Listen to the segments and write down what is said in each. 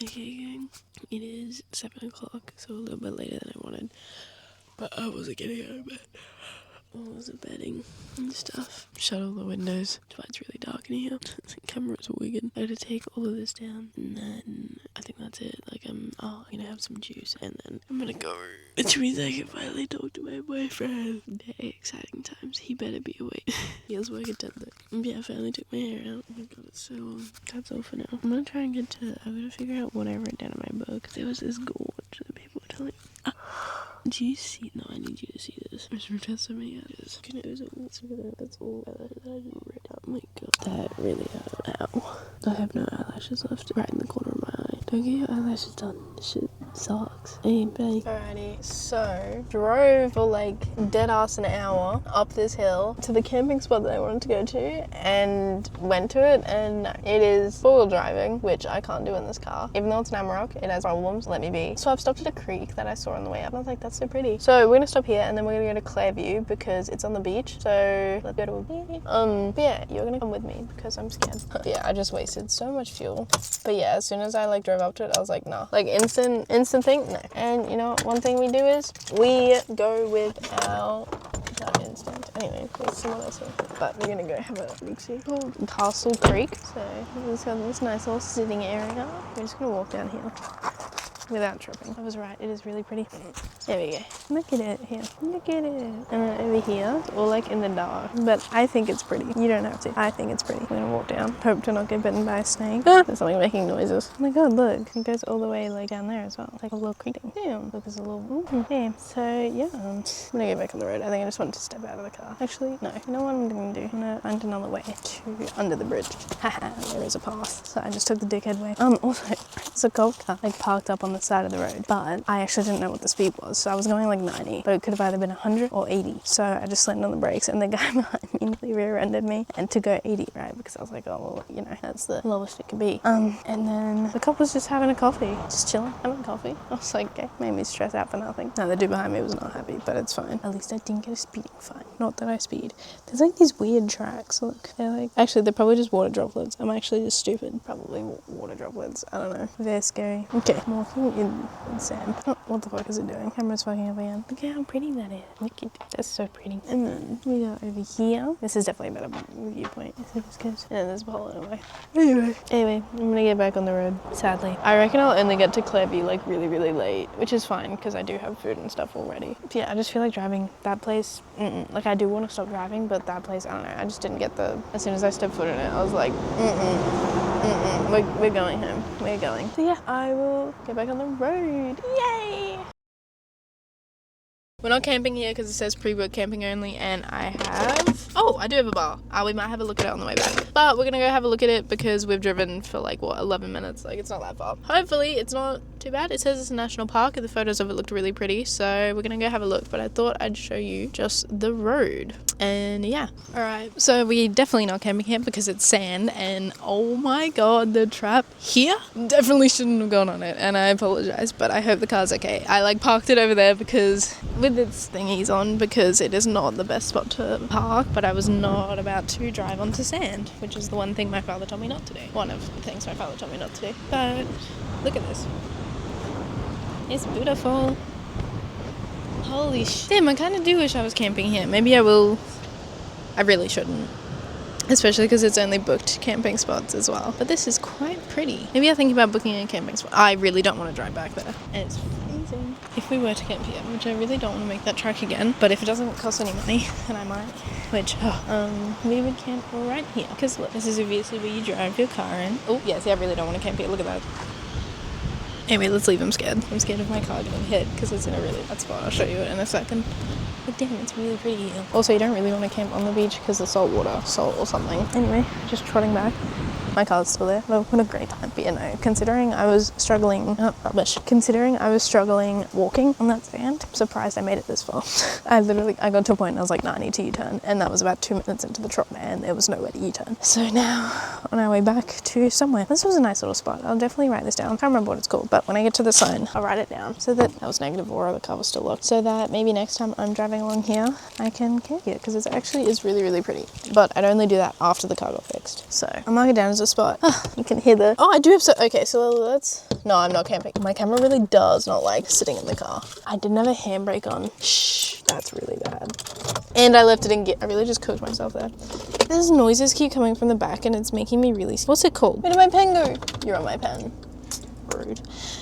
Okay, gang. It is 7 o'clock, so a little bit later than I wanted. But I wasn't getting out of bed. I wasn't bedding and stuff. Shut all the windows. That's why it's really dark in here. The camera's wigging. I had to take all of this down, and then I think that's it. Like, I'm gonna have some juice, and then I'm gonna go. Which means I can finally talk to my boyfriend. Day, exciting times. He better be awake. He has work at 10:30. Yeah, I finally took my hair out. Oh my god, it's so long. That's all for now. I'm gonna try and I'm gonna figure out what I wrote down in my book. There was this gorge that people were telling me. Do you see? No, I need you to see this. I'm just pretend something out is. That's all that I didn't write down. Oh my god. That really hurt. Ow. I have no eyelashes left right in the corner of my eye. Don't get your eyelashes done. This shit sucks. Hey, babe. Alrighty, so drove for like dead ass an hour up this hill to the camping spot that I wanted to go to and went to it, and it is four-wheel driving, which I can't do in this car. Even though it's an Amarok, it has problems. Let me be. So I've stopped at a creek that I saw on the way up, and I was like, that's so pretty. So we're gonna stop here, and then we're gonna go to Clairview because it's on the beach. So let's go to a beach. But yeah, you're gonna come with me because I'm scared. Yeah, I just wasted so much fuel. But yeah, as soon as I like drove up to it, I was like, nah. Like instant thing, no. And you know what? One thing we do is we go with our instant. Anyway, there's someone else here. But we're gonna go have a look-see called Castle Creek. So it's got this nice little sitting area. We're just gonna walk down here without tripping. I was right, it is really pretty. There we go. Look at it here. Look at it. And then over here, it's all like in the dark. But I think it's pretty. You don't have to. I think it's pretty. We're gonna walk down. Hope to not get bitten by a snake. Ah, there's something making noises. Oh my god, look. It goes all the way like down there as well. It's like a little creek thing. Damn. Look, there's a little... yeah. So yeah, I'm gonna get back on the road. I think I just wanted to step out of the car. Actually, no. You know what I'm gonna do? I'm gonna find another way to under the bridge. Haha, there is a path. So I just took the dickhead way. Also, there's a golf cart like parked up on the side of the road, but I actually didn't know what the speed was, so I was going like 90, but it could have either been 100 or 80. So I just slammed on the brakes, and the guy behind me nearly rear-ended me, and to go 80, right? Because I was like, oh, well, you know, that's the lowest it could be. And then the cop was just having a coffee, just chilling, having a coffee. I was like, okay, made me stress out for nothing. No, the dude behind me was not happy, but it's fine. At least I didn't get a speeding fine. Not that I speed. There's like these weird tracks. Look, they're like, actually, they're probably just water droplets. I'm actually just stupid. Probably water droplets. I don't know. Very scary. Okay, I'm walking in sand. Oh, what the fuck is it doing? Camera's fucking up again. Look at how pretty that is. Look at that. That's so pretty. And then we go over here. This is definitely a better viewpoint. So this goes. And then there's a hole in the way. Anyway, I'm gonna get back on the road. Sadly, I reckon I'll only get to Clairview like really, really late, which is fine because I do have food and stuff already. But yeah, I just feel like driving that place. Like I do want to stop driving, but that place, I don't know. I just didn't get the. As soon as I stepped foot in it, I was like, We're going home. We're going. So yeah, I will get back on the road. Yay! We're not camping here because it says pre-book camping only, and I do have a bar. We might have a look at it on the way back. But we're gonna go have a look at it because we've driven for like, 11 minutes? Like, it's not that far. Hopefully, it's not too bad. It says it's a national park, and the photos of it looked really pretty, so we're gonna go have a look. But I thought I'd show you just the road. And yeah. Alright, so we're definitely not camping here because it's sand, and oh my god, the trap here? Definitely shouldn't have gone on it, and I apologize, but I hope the car's okay. I like parked it over there because with its thingies on, because it is not the best spot to park, but I was not about to drive onto sand, which is the one thing my father told me not to do. One of the things my father told me not to do. But look at this. It's beautiful. Holy shit. Damn, I kind of do wish I was camping here. Maybe I will. I really shouldn't. Especially because it's only booked camping spots as well. But this is quite pretty. Maybe I'll think about booking a camping spot. I really don't want to drive back there. And it's freezing. If we were to camp here, which I really don't want to make that trek again, but if it doesn't cost any money, then I might. Which, we would camp right here. Because look, this is obviously where you drive your car in. Oh, yeah, see, I really don't want to camp here. Look at that. Anyway, let's leave. I'm scared. I'm scared of my car getting hit because it's in a really bad spot. I'll show you it in a second. But damn, it's really pretty here. Also, you don't really want to camp on the beach because of salt or something. Anyway, just trotting back. My car's still there. Well, what a great time. But you know, considering I was struggling walking on that sand, I'm surprised I made it this far. I got to a point and I was like, nah, I need to U-turn. And that was about 2 minutes into the trot, and there was nowhere to U-turn. So now, on our way back to somewhere. This was a nice little spot. I'll definitely write this down. I can't remember what it's called, but when I get to the sign, I'll write it down. So that was negative aura, the car was still locked. So that maybe next time I'm driving along here, I can camp here, because it actually is really, really pretty. But I'd only do that after the car got fixed. So I'll mark it down as a a spot. You can hear the... Oh, I do have okay, so let's... No, I'm not camping. My camera really does not like sitting in the car. I didn't have a handbrake on. Shh, that's really bad. And I left it in gear. I really just cooked myself there. There's noises keep coming from the back and it's making me really... What's it called? Where did my pen go? You're on my pen. Rude.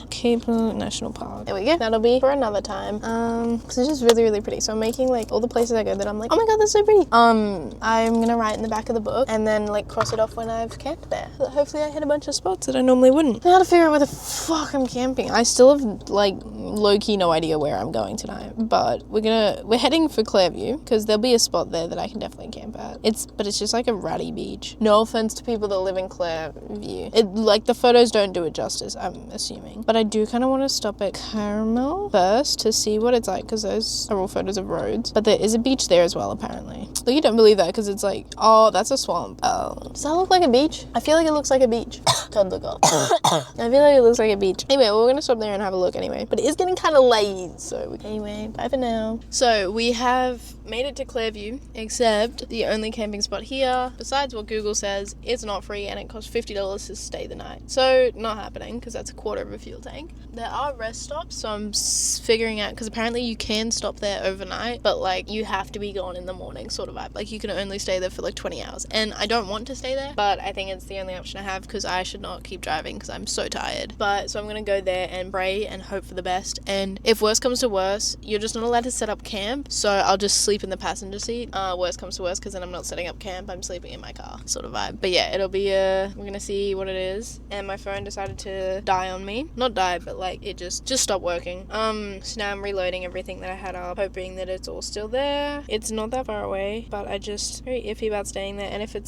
Cape National Park. There we go. That'll be for another time. Because it's just really, really pretty. So I'm making like all the places I go that I'm like, oh my god, that's so pretty. I'm gonna write in the back of the book and then like cross it off when I've camped there. So hopefully I hit a bunch of spots that I normally wouldn't. Now to figure out where the fuck I'm camping. I still have like low-key no idea where I'm going tonight, but we're heading for Clairview because there'll be a spot there that I can definitely camp at. But it's just like a ratty beach. No offense to people that live in Clairview. Like the photos don't do it justice, I'm assuming. But I do kind of want to stop at Caramel first to see what it's like because those are all photos of roads. But there is a beach there as well, apparently. Like, you don't believe that because it's like, oh, that's a swamp. Oh. Does that look like a beach? I feel like it looks like a beach. Don't look up. I feel like it looks like a beach. Anyway, we're going to stop there and have a look anyway. But it is getting kind of late, so anyway, bye for now. So we have made it to Clairview, except the only camping spot here, besides what Google says, it's not free and it costs $50 to stay the night. So not happening because that's a quarter of a fuel tank. There are rest stops, so I'm figuring out, because apparently you can stop there overnight, but like you have to be gone in the morning sort of vibe. Like you can only stay there for like 20 hours. And I don't want to stay there, but I think it's the only option I have because I should not keep driving because I'm so tired. But so I'm going to go there and pray and hope for the best. And if worse comes to worse, you're just not allowed to set up camp. So I'll just sleep in the passenger seat. Worst comes to worst, because then I'm not setting up camp, I'm sleeping in my car sort of vibe. But yeah, it'll be we're gonna see what it is. And my phone decided to die on me. Not die, but like it just stopped working. So now I'm reloading everything that I had up, hoping that it's all still there. It's not that far away, but I just very iffy about staying there. And if it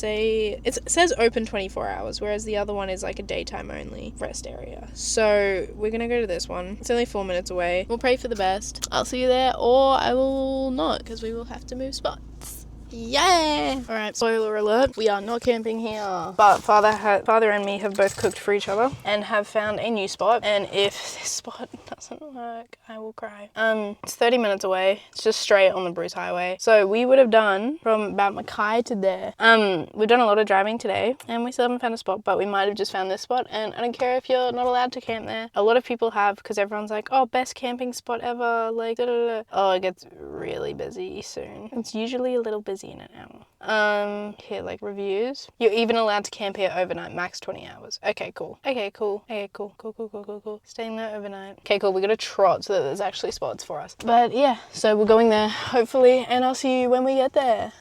says open 24 hours, whereas the other one is like a daytime only rest area. So we're gonna go to this one. It's only 4 minutes away. We'll pray for the best. I'll see you there, or I will not, because we will have to move spots. Yeah! Alright, spoiler alert, we are not camping here. But Father and me have both cooked for each other and have found a new spot. And if this spot doesn't work, I will cry. It's 30 minutes away. It's just straight on the Bruce Highway. So we would have done from about Mackay to there. We've done a lot of driving today and we still haven't found a spot, but we might have just found this spot. And I don't care if you're not allowed to camp there. A lot of people have, because everyone's like, oh, best camping spot ever, like da da da. Oh, it gets really busy soon. It's usually a little busy in an hour. Here, like reviews. You're even allowed to camp here overnight, max 20 hours. Okay, cool. Cool. Staying there overnight. Okay, cool. We got to trot so that there's actually spots for us. But yeah, so we're going there, hopefully, and I'll see you when we get there.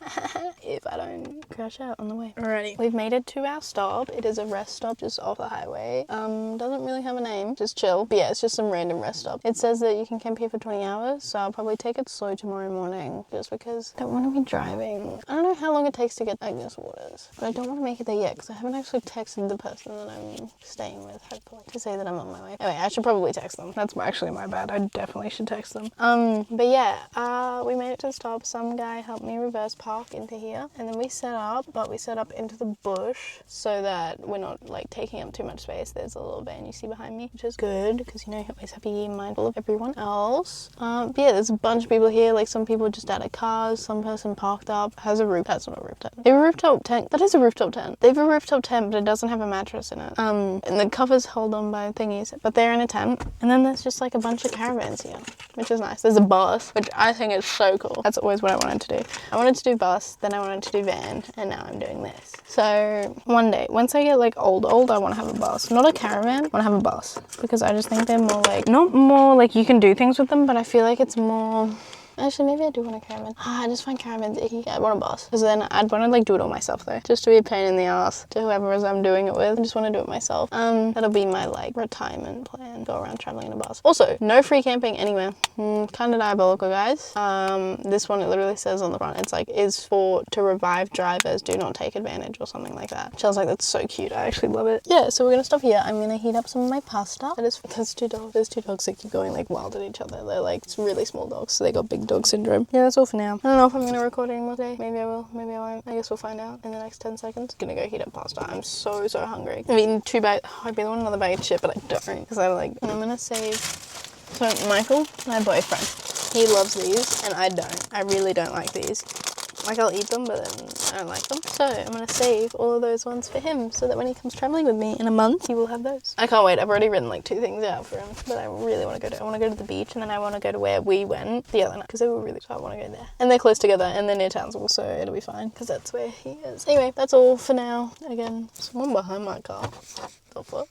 If I don't crash out on the way. Alrighty. We've made it to our stop. It is a rest stop just off the highway. Doesn't really have a name, just chill. But yeah, it's just some random rest stop. It says that you can camp here for 20 hours, so I'll probably take it slow tomorrow morning, just because I don't want to be driving. I don't know how long it takes to get to Agnes Waters, but I don't want to make it there yet because I haven't actually texted the person that I'm staying with, hopefully, to say that I'm on my way. Anyway, I should probably text them. That's actually my bad. I definitely should text them. But yeah, we made it to the stop. Some guy helped me reverse park into here, and then we set up, but we set up into the bush so that we're not like taking up too much space. There's a little van you see behind me, which is good because, you know, you always have to be mindful of everyone else. But yeah, there's a bunch of people here. Like some people just out of cars, some person parked up, has a roof. That's not a rooftop. They have a rooftop tent. That is a rooftop tent. They have a rooftop tent, but it doesn't have a mattress in it. And the covers hold on by thingies, but they're in a tent. And then there's just like a bunch of caravans here, which is nice. There's a bus, which I think is so cool. That's always what I wanted to do. I wanted to do bus, then I wanted to do van, and now I'm doing this. So one day, once I get like old, I want to have a bus. Not a caravan, I want to have a bus. Because I just think they're more like, not more like you can do things with them, but I feel like it's more... Actually, maybe I do want a caravan. I just find caravans icky. Yeah, I want a bus. Because then I'd want to like do it all myself though. Just to be a pain in the ass to whoever it is I'm doing it with. I just want to do it myself. That'll be my like retirement plan. Go around traveling in a bus. Also, no free camping anywhere. Kind of diabolical, guys. This one, it literally says on the front, it's like, is for to revive drivers. Do not take advantage or something like that. Which I was like, that's so cute. I actually love it. Yeah, so we're going to stop here. I'm going to heat up some of my pasta. There's two dogs. There's two dogs that keep going like wild at each other. They're like really small dogs. So they got big dog syndrome. Yeah, that's all for now. I don't know if I'm going to record anymore today. Maybe I will, maybe I won't. I guess we'll find out in the next 10 seconds. Gonna go heat up pasta. I'm so hungry. I've eaten 2 bags. I really want another bag of chip, but I don't. Because I like, and I'm going to save. So Michael, my boyfriend, he loves these and I don't. I really don't like these. Like, I'll eat them, but then I don't like them. So I'm going to save all of those ones for him so that when he comes traveling with me in a month, he will have those. I can't wait. I've already written like 2 things out for him, but I really want to go to, I want to go to the beach, and then I want to go to where we went the other night, because they were really, so I want to go there. And they're close together, and they're near Townsville, so it'll be fine, because that's where he is. Anyway, that's all for now. Again, someone behind my car. The fuck?